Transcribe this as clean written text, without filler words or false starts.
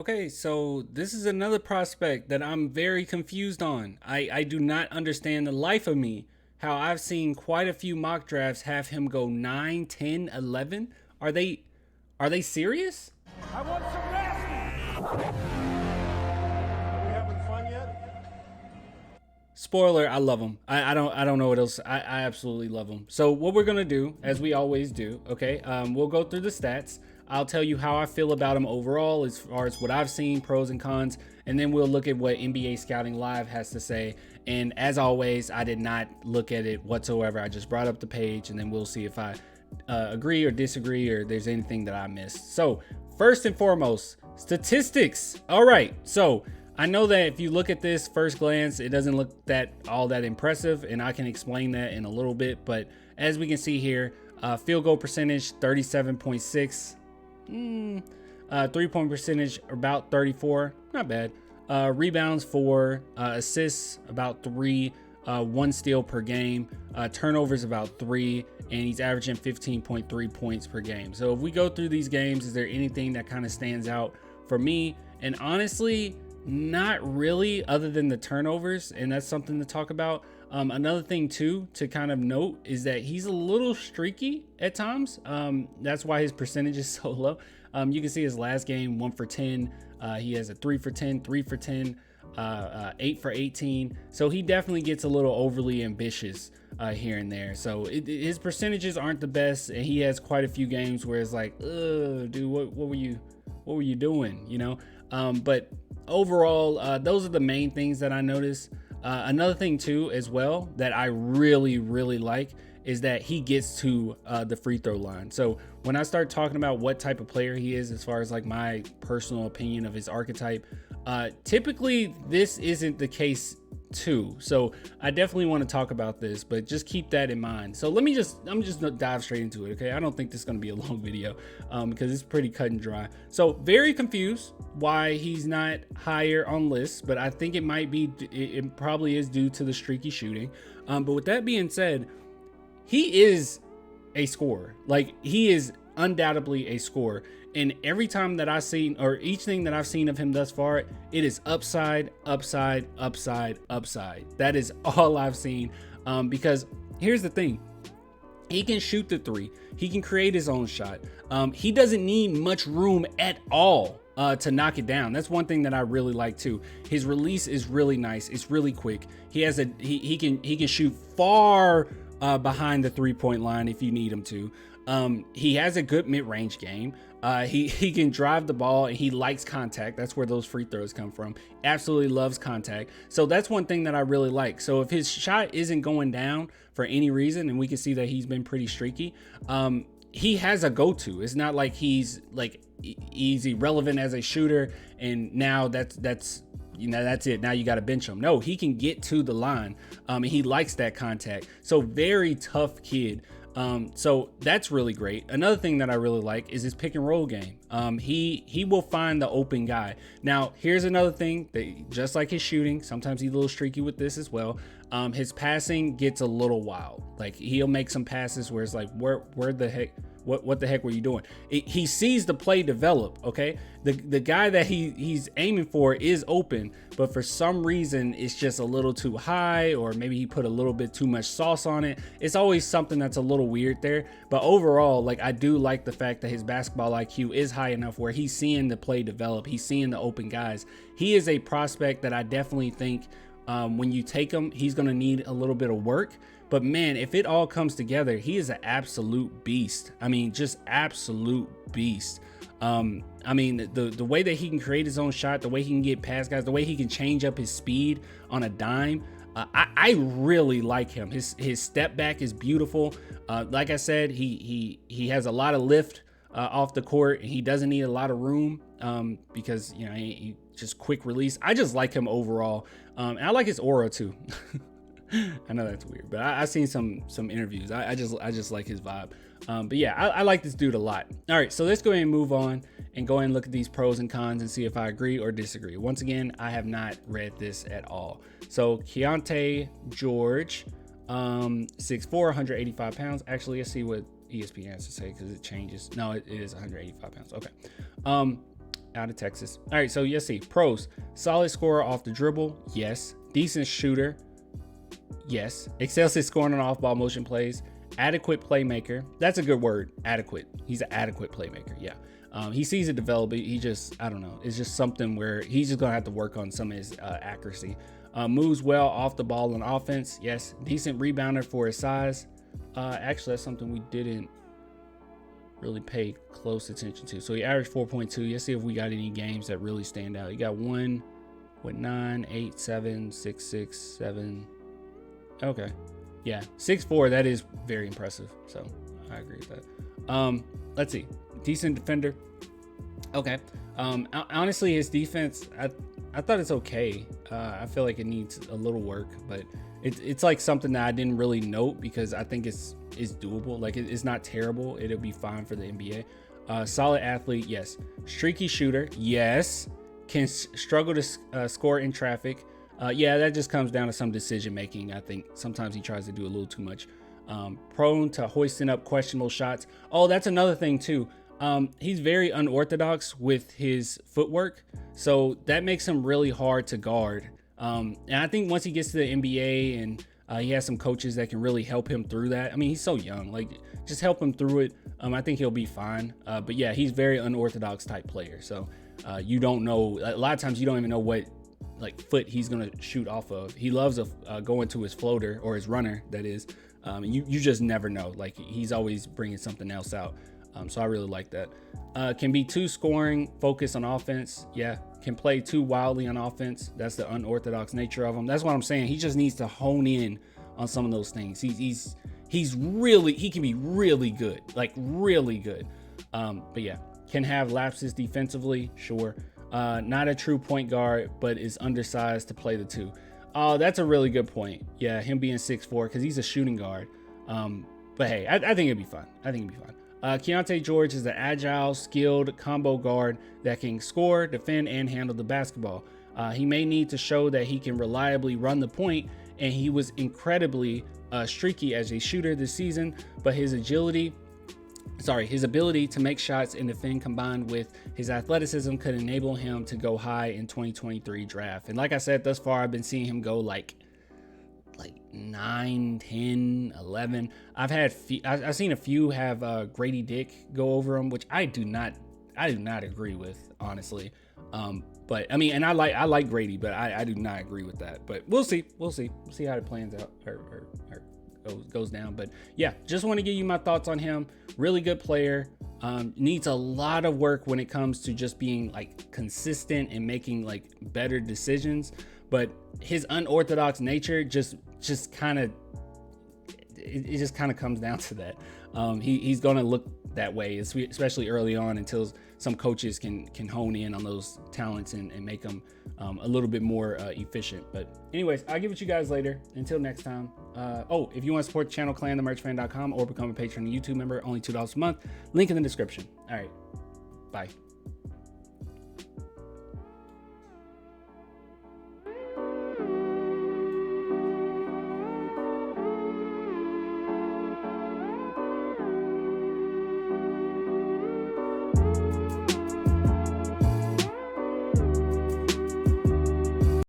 Okay, so this is another prospect that I'm very confused on. I do not understand the life of me how I've seen quite a few mock drafts have him go 9, 10, 11. Are they serious? I want some nasty. Are we having fun yet? Spoiler, I love him. I don't know what else. I absolutely love him. So what we're gonna do, as we always do, okay? We'll go through the stats. I'll tell you how I feel about him overall, as far as what I've seen, pros and cons, and then we'll look at what NBA Scouting Live has to say. And as always, I did not look at it whatsoever. I just brought up the page, and then we'll see if I agree or disagree, or there's anything that I missed. So first and foremost, statistics. All right, so I know that if you look at this first glance, it doesn't look all that impressive, and I can explain that in a little bit. But as we can see here, field goal percentage 37.6, 3-point percentage about 34, not bad. Rebounds 4, assists about 3, 1 steal per game, turnovers about 3, and he's averaging 15.3 points per game. So if we go through these games, is there anything that kind of stands out for me? And honestly, not really, other than the turnovers, and that's something to talk about. Another thing too to kind of note is that he's a little streaky at times. That's why his percentage is so low. You can see his last game, 1 for 10. He has a 3 for 10, 3 for 10, 8 for 18. So he definitely gets a little overly ambitious here and there. So his percentages aren't the best, and he has quite a few games where it's like, dude, what were you doing? You know. But overall, those are the main things that I noticed. Another thing too, as well, that I really like is that he gets to the free throw line. So when I start talking about what type of player he is, as far as like my personal opinion of his archetype, typically this isn't the case too. So I definitely want to talk about this, but just keep that in mind. So I'm just gonna dive straight into it. Okay. I don't think this is going to be a long video, because it's pretty cut and dry. So very confused why he's not higher on lists, but I think it probably is due to the streaky shooting. But with that being said, he is a scorer. Like, he is undoubtedly a scorer. And every time that I've seen, or each thing that I've seen of him thus far, it is upside, upside, upside, upside. That is all I've seen. Because here's the thing. He can shoot the 3. He can create his own shot. He doesn't need much room at all to knock it down. That's one thing that I really like too. His release is really nice. It's really quick. He can shoot far behind the 3-point line if you need him to. He has a good mid-range game. He can drive the ball, and he likes contact. That's where those free throws come from. Absolutely loves contact. So that's one thing that I really like. So if his shot isn't going down for any reason, and we can see that he's been pretty streaky, he has a go-to. It's not like he's like he's irrelevant as a shooter, and now that's it. Now you got to bench him. No, he can get to the line, and he likes that contact. So very tough kid. So that's really great. Another thing that I really like is his pick and roll game. He will find the open guy. Now, here's another thing that, just like his shooting, sometimes he's a little streaky with this as well. His passing gets a little wild. Like, he'll make some passes where it's like, where the heck, what the heck were you doing? He sees the play develop. Okay. The guy that he's aiming for is open, but for some reason it's just a little too high, or maybe he put a little bit too much sauce on it. It's always something that's a little weird there. But overall, like, I do like the fact that his basketball IQ is high enough where he's seeing the play develop. He's seeing the open guys. He is a prospect that I definitely think, when you take him, he's going to need a little bit of work. But man, if it all comes together, he is an absolute beast. I mean, just absolute beast. I mean, the way that he can create his own shot, the way he can get past guys, the way he can change up his speed on a dime, I really like him. His step back is beautiful. Like I said, he has a lot of lift off the court, and he doesn't need a lot of room, because, you know, he just quick release. I just like him overall. And I like his aura too. I know that's weird, but I've seen some interviews. I just like his vibe. But yeah, I like this dude a lot. All right, so let's go ahead and move on and go ahead and look at these pros and cons and see if I agree or disagree. Once again, I have not read this at all. So Keyonte George, 6'4", 185 pounds. Actually, let's see what ESPN has to say, because it changes. No, it is 185 pounds. Okay. out of Texas. All right, so let's see. Pros: solid scorer off the dribble, yes. Decent shooter, yes. Excels at scoring on off-ball motion plays. Adequate playmaker. That's a good word. Adequate. He's an adequate playmaker. Yeah. He sees it develop. He just, I don't know. It's just something where he's just going to have to work on some of his accuracy. Moves well off the ball on offense. Yes. Decent rebounder for his size. Actually, that's something we didn't really pay close attention to. So he averaged 4.2. Let's see if we got any games that really stand out. You got one with 9, 8, 7, 6, 6, 7. Okay. Yeah, 6'4", that is very impressive. So I agree with that. Let's see. Decent defender. Okay. Honestly, his defense, I thought it's okay. I feel like it needs a little work, but it's like something that I didn't really note because I think it's doable. Like it's not terrible. It'll be fine for the NBA. Solid athlete, yes. Streaky shooter, yes. Can struggle to score in traffic. Yeah, that just comes down to some decision making. I think sometimes he tries to do a little too much. Prone to hoisting up questionable shots. Oh, that's another thing too. He's very unorthodox with his footwork, so that makes him really hard to guard. And I think once he gets to the NBA and he has some coaches that can really help him through that. I mean, he's so young. Like, just help him through it. I think he'll be fine. But yeah, he's very unorthodox type player. So you don't know. A lot of times you don't even know what foot he's gonna shoot off of. He loves going to his floater or his runner, that is. You just never know. Like, he's always bringing something else out. So I really like that. Can be too scoring, focused on offense. Yeah, can play too wildly on offense. That's the unorthodox nature of him. That's what I'm saying. He just needs to hone in on some of those things. He can be really good, like really good. But yeah, can have lapses defensively, sure. Not a true point guard, but is undersized to play the two. Oh, that's a really good point. Yeah, him being 6'4", because he's a shooting guard. But hey, I think it'd be fun. Keyonte George is an agile, skilled combo guard that can score, defend, and handle the basketball. He may need to show that he can reliably run the point, and he was incredibly streaky as a shooter this season, but his ability to make shots and defend combined with his athleticism could enable him to go high in 2023 draft. And like I said, thus far, I've been seeing him go like 9, 10, 11. I've seen a few have Grady Dick go over him, which I do not agree with, honestly. But I mean, and I like Grady, but I do not agree with that. But we'll see how it plans out or goes down. But yeah, just want to give you my thoughts on him. Really good player. Needs a lot of work when it comes to just being like consistent and making like better decisions. But his unorthodox nature just kind of comes down to that. He's going to look that way, especially early on, until some coaches can hone in on those talents and make them a little bit more efficient. But anyways, I'll give it to you guys later. Until next time. If you want to support the channel, clanthemerchfan.com or become a Patreon YouTube member, only $2 a month. Link in the description. All right. Bye.